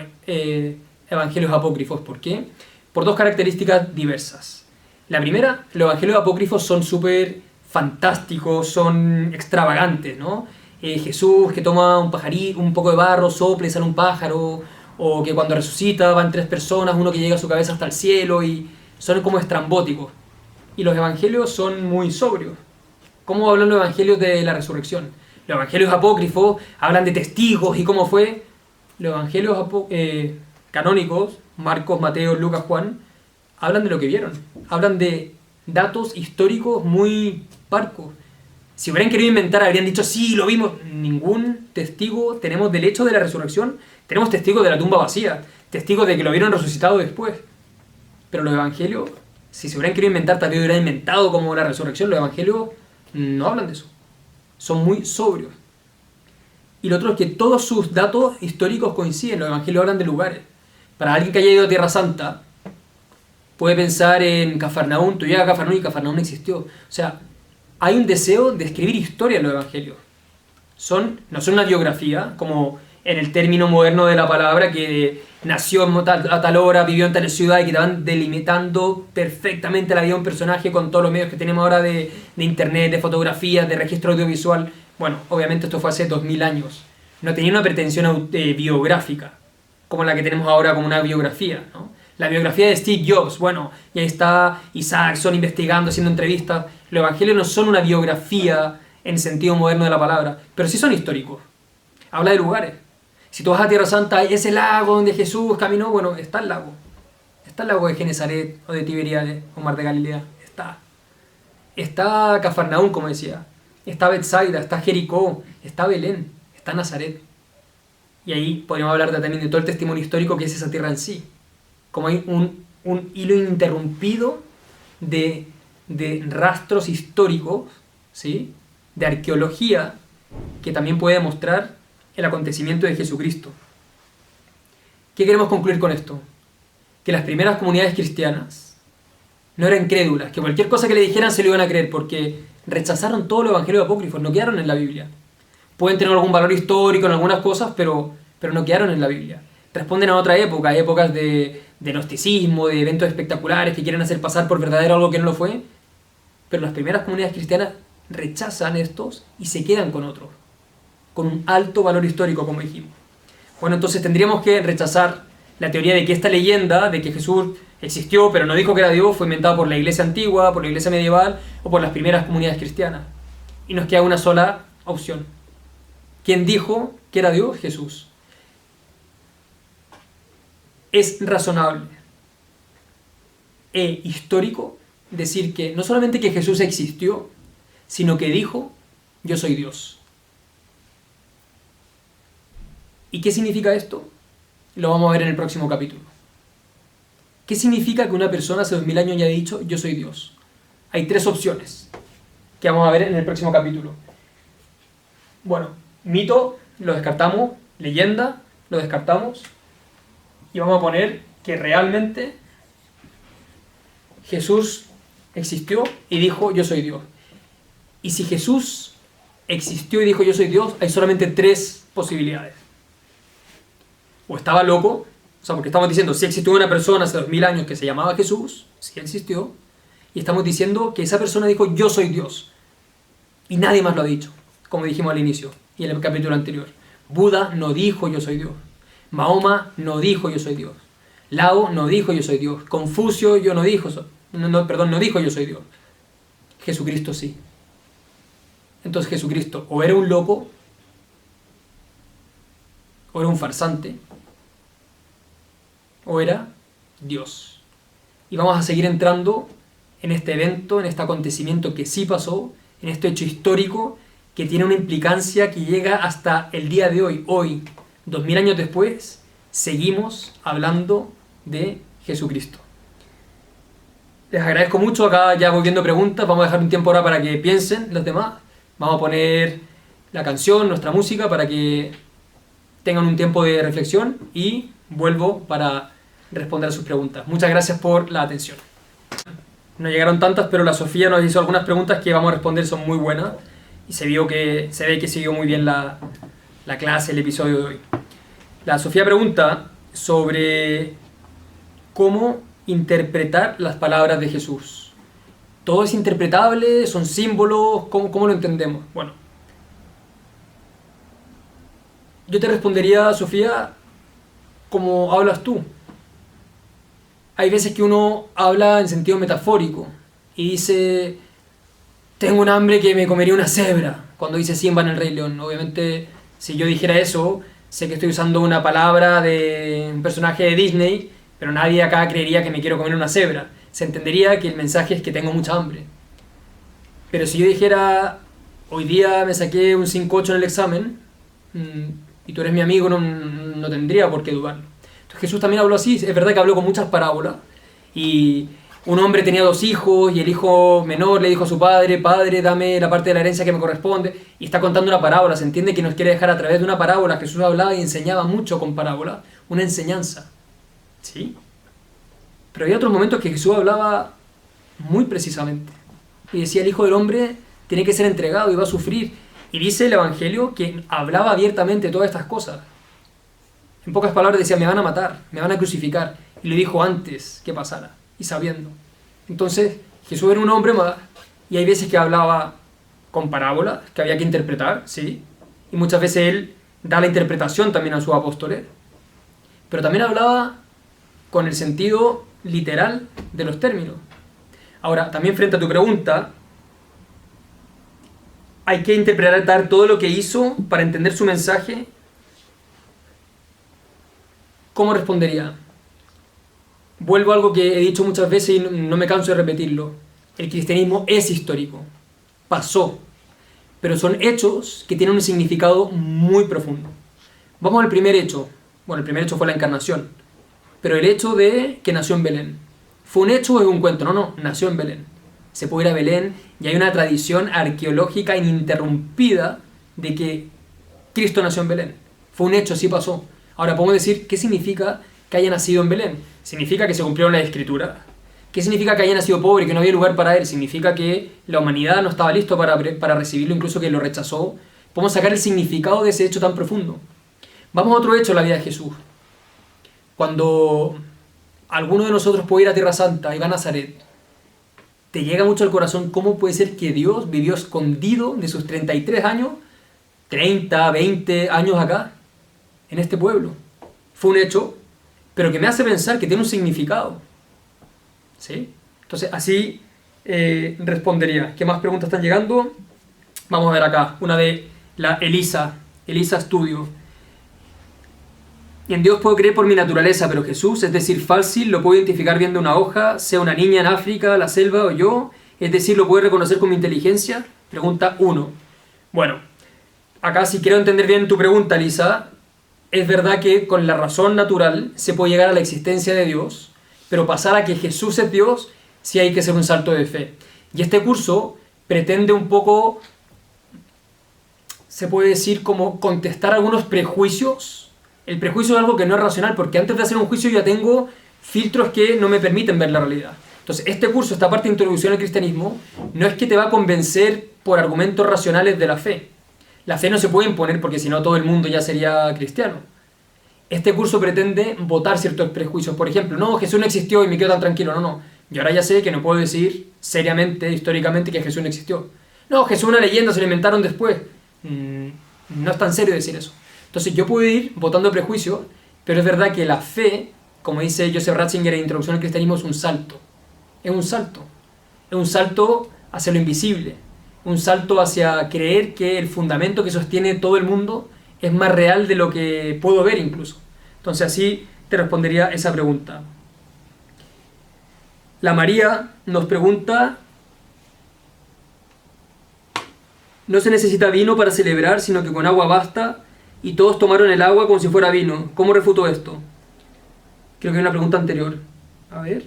Speaker 1: evangelios apócrifos. ¿Por qué? Por dos características diversas. La primera, los evangelios apócrifos son súper fantásticos, son extravagantes, ¿no? Jesús que toma un pajarito, un poco de barro, sopla y sale un pájaro, o que cuando resucita van 3 personas, uno que llega a su cabeza hasta el cielo, y son como estrambóticos. Y los evangelios son muy sobrios. ¿Cómo hablan los evangelios de la resurrección? Los evangelios apócrifos hablan de testigos y cómo fue. Los evangelios canónicos, Marcos, Mateo, Lucas, Juan, hablan de lo que vieron. Hablan de datos históricos muy parcos. Si hubieran querido inventar, habrían dicho, sí, lo vimos. Ningún testigo tenemos del hecho de la resurrección. Tenemos testigos de la tumba vacía, testigos de que lo vieron resucitado después. Pero los evangelios, si se hubieran querido inventar, tal vez hubieran inventado como la resurrección. Los evangelios no hablan de eso. Son muy sobrios. Y lo otro es que todos sus datos históricos coinciden. Los evangelios hablan de lugares. Para alguien que haya ido a Tierra Santa, puede pensar en Cafarnaún. Tú llegas a Cafarnaún y Cafarnaún existió. O sea, hay un deseo de escribir historia en los evangelios. No son una biografía, como en el término moderno de la palabra, que nació a tal hora, vivió en tal ciudad, y que te van delimitando perfectamente la vida de un personaje con todos los medios que tenemos ahora de internet, de fotografías, de registro audiovisual. Bueno, obviamente esto fue hace 2000 años. No tenía una pretensión biográfica, como la que tenemos ahora como una biografía, ¿no? La biografía de Steve Jobs, bueno, y ahí está Isaacson investigando, haciendo entrevistas. Los evangelios no son una biografía en sentido moderno de la palabra, pero sí son históricos. Habla de lugares. Si tú vas a Tierra Santa, ese lago donde Jesús caminó, bueno, está el lago. Está el lago de Genezaret o de Tiberíades o Mar de Galilea. Está. Está Cafarnaún, como decía. Está Betsaida, está Jericó, está Belén, está Nazaret. Y ahí podríamos hablar también de todo el testimonio histórico que es esa tierra en sí. Como hay un hilo ininterrumpido de rastros históricos, ¿sí? De arqueología, que también puede demostrar el acontecimiento de Jesucristo. ¿Qué queremos concluir con esto? Que las primeras comunidades cristianas no eran crédulas, que cualquier cosa que le dijeran se lo iban a creer, porque rechazaron todos los evangelios apócrifos, no quedaron en la Biblia. Pueden tener algún valor histórico en algunas cosas, pero no quedaron en la Biblia. Responden a otra época, épocas de gnosticismo, de eventos espectaculares que quieren hacer pasar por verdadero algo que no lo fue, pero las primeras comunidades cristianas rechazan estos y se quedan con otros, con un alto valor histórico, como dijimos. Bueno, entonces tendríamos que rechazar la teoría de que esta leyenda, de que Jesús existió pero no dijo que era Dios, fue inventada por la iglesia antigua, por la iglesia medieval o por las primeras comunidades cristianas. Y nos queda una sola opción. ¿Quién dijo que era Dios? Jesús. Es razonable e histórico decir que no solamente que Jesús existió, sino que dijo, yo soy Dios. ¿Y qué significa esto? Lo vamos a ver en el próximo capítulo. ¿Qué significa que una persona hace 2000 años haya dicho, yo soy Dios? Hay 3 opciones que vamos a ver en el próximo capítulo. Bueno, mito, lo descartamos. Leyenda, lo descartamos. Y vamos a poner que realmente Jesús existió y dijo, yo soy Dios. Y si Jesús existió y dijo, yo soy Dios, hay solamente 3 posibilidades. O estaba loco, o sea, porque estamos diciendo, si existió una persona hace 2000 años que se llamaba Jesús, sí existió, y estamos diciendo que esa persona dijo, yo soy Dios. Y nadie más lo ha dicho, como dijimos al inicio. y en el capítulo anterior. Buda no dijo yo soy Dios. Mahoma no dijo yo soy Dios. Lao no dijo yo soy Dios. Confucio no dijo yo soy Dios. Jesucristo sí. Entonces Jesucristo o era un loco, o era un farsante, o era Dios. Y vamos a seguir entrando en este evento, en este acontecimiento que sí pasó, en este hecho histórico que tiene una implicancia que llega hasta el día de hoy. Hoy, 2000 años después, seguimos hablando de Jesucristo. Les agradezco mucho. Acá ya voy viendo preguntas. Vamos a dejar un tiempo ahora para que piensen los demás. Vamos a poner la canción, nuestra música, para que tengan un tiempo de reflexión y vuelvo para responder a sus preguntas. Muchas gracias por la atención. No llegaron tantas, pero la Sofía nos hizo algunas preguntas que vamos a responder, son muy buenas y se ve que siguió muy bien la clase, el episodio de hoy. La Sofía pregunta sobre cómo interpretar las palabras de Jesús. ¿Todo es interpretable? ¿Son símbolos? ¿Cómo lo entendemos? Bueno, yo te respondería, Sofía, como hablas tú. Hay veces que uno habla en sentido metafórico y dice, tengo un hambre que me comería una cebra, cuando dice Simba en El Rey León. Obviamente, si yo dijera eso, sé que estoy usando una palabra de un personaje de Disney, pero nadie acá creería que me quiero comer una cebra. Se entendería que el mensaje es que tengo mucha hambre. Pero si yo dijera, hoy día me saqué un 5.8 en el examen, y tú eres mi amigo, no tendría por qué dudarlo. Entonces Jesús también habló así. Es verdad que habló con muchas parábolas. Y un hombre tenía 2 hijos y el hijo menor le dijo a su padre, padre, dame la parte de la herencia que me corresponde. Y está contando una parábola. Se entiende que nos quiere dejar a través de una parábola. Jesús hablaba y enseñaba mucho con parábolas. Una enseñanza. ¿Sí? Pero había otros momentos que Jesús hablaba muy precisamente. Y decía, el Hijo del Hombre tiene que ser entregado y va a sufrir. Y dice el Evangelio que hablaba abiertamente de todas estas cosas. En pocas palabras decía, me van a matar, me van a crucificar. Y lo dijo antes que pasara, y sabiendo. Entonces, Jesús era un hombre más, y hay veces que hablaba con parábolas, que había que interpretar, ¿sí? Y muchas veces él da la interpretación también a sus apóstoles. Pero también hablaba con el sentido literal de los términos. Ahora, también frente a tu pregunta, hay que interpretar todo lo que hizo para entender su mensaje. ¿Cómo respondería? Vuelvo a algo que he dicho muchas veces y no me canso de repetirlo. El cristianismo es histórico, pasó, pero son hechos que tienen un significado muy profundo. Vamos al primer hecho. Bueno, el primer hecho fue la encarnación, pero el hecho de que nació en Belén. ¿Fue un hecho o es un cuento? No, nació en Belén. Se puede ir a Belén y hay una tradición arqueológica ininterrumpida de que Cristo nació en Belén. Fue un hecho, sí pasó. Ahora podemos decir, ¿qué significa que haya nacido en Belén? ¿Significa que se cumplieron las escrituras? ¿Qué significa que haya nacido pobre y que no había lugar para él? ¿Significa que la humanidad no estaba listo para recibirlo, incluso que lo rechazó? Podemos sacar el significado de ese hecho tan profundo. Vamos a otro hecho en la vida de Jesús. Cuando alguno de nosotros puede ir a Tierra Santa y va a Nazaret, te llega mucho al corazón cómo puede ser que Dios vivió escondido de sus 33 años, 30, 20 años acá, en este pueblo. Fue un hecho, pero que me hace pensar que tiene un significado. ¿Sí? Entonces, así respondería. ¿Qué más preguntas están llegando? Vamos a ver acá, una de la Elisa Studio. En Dios puedo creer por mi naturaleza, pero Jesús, es decir, fácil, lo puedo identificar viendo una hoja, sea una niña en África, la selva o yo, es decir, lo puedo reconocer con mi inteligencia. Pregunta 1. Bueno, acá si quiero entender bien tu pregunta, Elisa, es verdad que con la razón natural se puede llegar a la existencia de Dios, pero pasar a que Jesús es Dios, sí hay que hacer un salto de fe. Y este curso pretende un poco, se puede decir, como contestar algunos prejuicios. El prejuicio es algo que no es racional, porque antes de hacer un juicio ya tengo filtros que no me permiten ver la realidad. Entonces, este curso, esta parte de introducción al cristianismo, no es que te va a convencer por argumentos racionales de la fe. La fe no se puede imponer porque si no todo el mundo ya sería cristiano. Este curso pretende botar ciertos prejuicios. Por ejemplo, no, Jesús no existió y me quedo tan tranquilo. No. Yo ahora ya sé que no puedo decir seriamente, históricamente, que Jesús no existió. No, Jesús es una leyenda, se lo inventaron después. No es tan serio decir eso. Entonces yo puedo ir votando prejuicio, pero es verdad que la fe, como dice Joseph Ratzinger en Introducción al Cristianismo, es un salto. Es un salto. Es un salto hacia lo invisible. Un salto hacia creer que el fundamento que sostiene todo el mundo es más real de lo que puedo ver incluso. Entonces así te respondería esa pregunta. La María nos pregunta: no se necesita vino para celebrar, sino que con agua basta, y todos tomaron el agua como si fuera vino. ¿Cómo refuto esto? Creo que hay una pregunta anterior. A ver.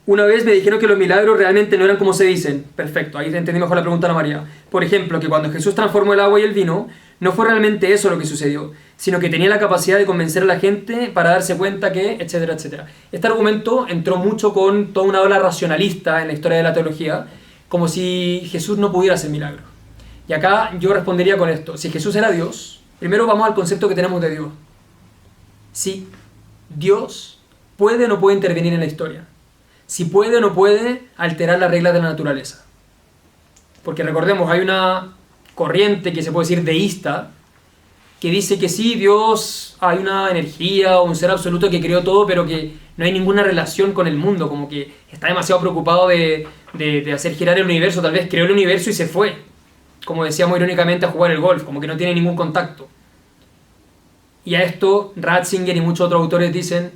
Speaker 1: Una vez me dijeron que los milagros realmente no eran como se dicen. Perfecto, ahí entendí mejor la pregunta de la María. Por ejemplo, que cuando Jesús transformó el agua y el vino, no fue realmente eso lo que sucedió, sino que tenía la capacidad de convencer a la gente para darse cuenta que, etcétera, etcétera. Este argumento entró mucho con toda una ola racionalista en la historia de la teología, como si Jesús no pudiera hacer milagros. Y acá yo respondería con esto: si Jesús era Dios, primero vamos al concepto que tenemos de Dios. Si Dios puede o no puede intervenir en la historia. Si puede o no puede alterar las reglas de la naturaleza. Porque recordemos, hay una corriente que se puede decir deísta, que dice que sí, Dios, hay una energía o un ser absoluto que creó todo, pero que no hay ninguna relación con el mundo, como que está demasiado preocupado de hacer girar el universo. Tal vez creó el universo y se fue, como decíamos irónicamente, a jugar el golf, como que no tiene ningún contacto. Y a esto Ratzinger y muchos otros autores dicen: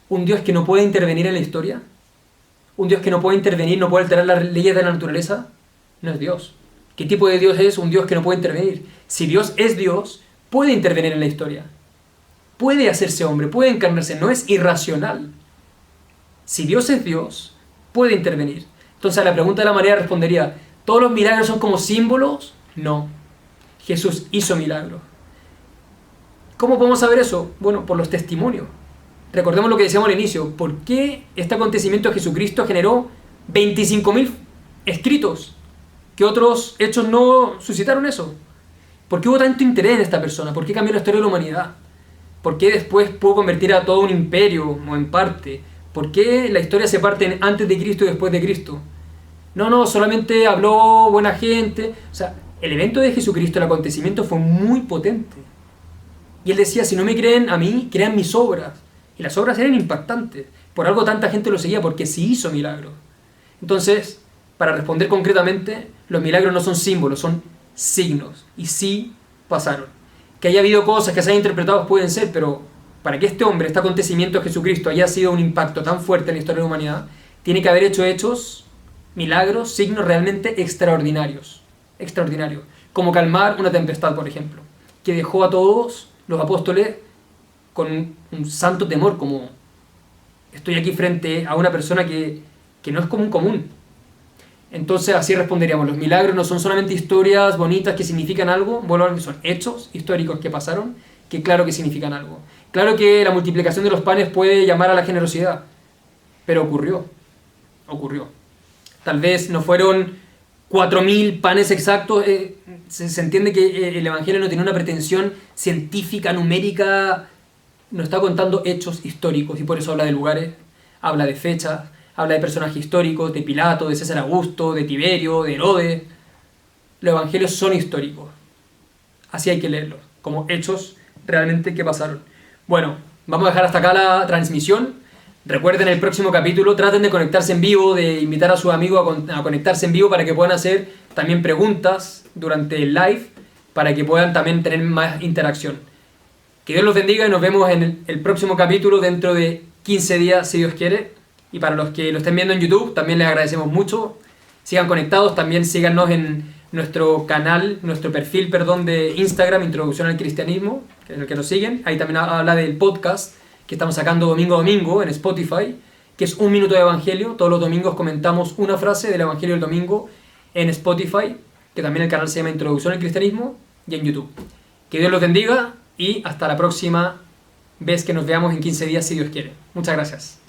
Speaker 1: un Dios que no puede intervenir en la historia, un Dios que no puede intervenir, no puede alterar las leyes de la naturaleza, no es Dios. ¿Qué tipo de Dios es un Dios que no puede intervenir? Si Dios es Dios, puede intervenir en la historia. Puede hacerse hombre, puede encarnarse, no es irracional. Si Dios es Dios, puede intervenir. Entonces a la pregunta de la María respondería: ¿todos los milagros son como símbolos? No. Jesús hizo milagros. ¿Cómo podemos saber eso? Bueno, por los testimonios. Recordemos lo que decíamos al inicio. ¿Por qué este acontecimiento de Jesucristo generó 25.000 escritos? ¿Qué otros hechos no suscitaron eso? ¿Por qué hubo tanto interés en esta persona? ¿Por qué cambió la historia de la humanidad? ¿Por qué después pudo convertir a todo un imperio, o en parte? ¿Por qué la historia se parte en antes de Cristo y después de Cristo? No, solamente habló buena gente. O sea, el evento de Jesucristo, el acontecimiento fue muy potente. Y él decía: si no me creen a mí, crean mis obras. Y las obras eran impactantes. Por algo tanta gente lo seguía, porque sí hizo milagros. Entonces, para responder concretamente, los milagros no son símbolos, son signos. Y sí pasaron. Que haya habido cosas que se hayan interpretado pueden ser, pero para que este hombre, este acontecimiento de Jesucristo haya sido un impacto tan fuerte en la historia de la humanidad, tiene que haber hecho hechos, milagros, signos realmente extraordinarios. Extraordinarios. Como calmar una tempestad, por ejemplo, que dejó a todos los apóstoles con un santo temor, como estoy aquí frente a una persona que no es común. Entonces así responderíamos: los milagros no son solamente historias bonitas que significan algo, bueno, son hechos históricos que pasaron, que claro que significan algo. Claro que la multiplicación de los panes puede llamar a la generosidad, pero ocurrió. Tal vez no fueron 4.000 panes exactos. Se entiende que el Evangelio no tiene una pretensión científica, numérica. Nos está contando hechos históricos, y por eso habla de lugares, habla de fechas, habla de personajes históricos, de Pilato, de César Augusto, de Tiberio, de Herodes. Los evangelios son históricos. Así hay que leerlos, como hechos realmente que pasaron. Bueno, vamos a dejar hasta acá la transmisión. Recuerden el próximo capítulo, traten de conectarse en vivo, de invitar a sus amigos a conectarse en vivo para que puedan hacer también preguntas durante el live, para que puedan también tener más interacción. Que Dios los bendiga y nos vemos en el próximo capítulo dentro de 15 días, si Dios quiere. Y para los que lo estén viendo en YouTube, también les agradecemos mucho. Sigan conectados, también síganos en nuestro canal, nuestro perfil, de Instagram, Introducción al Cristianismo, que es el que nos siguen. Ahí también habla del podcast que estamos sacando domingo a domingo en Spotify, que es 1 minuto de Evangelio. Todos los domingos comentamos una frase del Evangelio del domingo en Spotify, que también el canal se llama Introducción al Cristianismo, y en YouTube. Que Dios los bendiga y hasta la próxima vez que nos veamos en 15 días, si Dios quiere. Muchas gracias.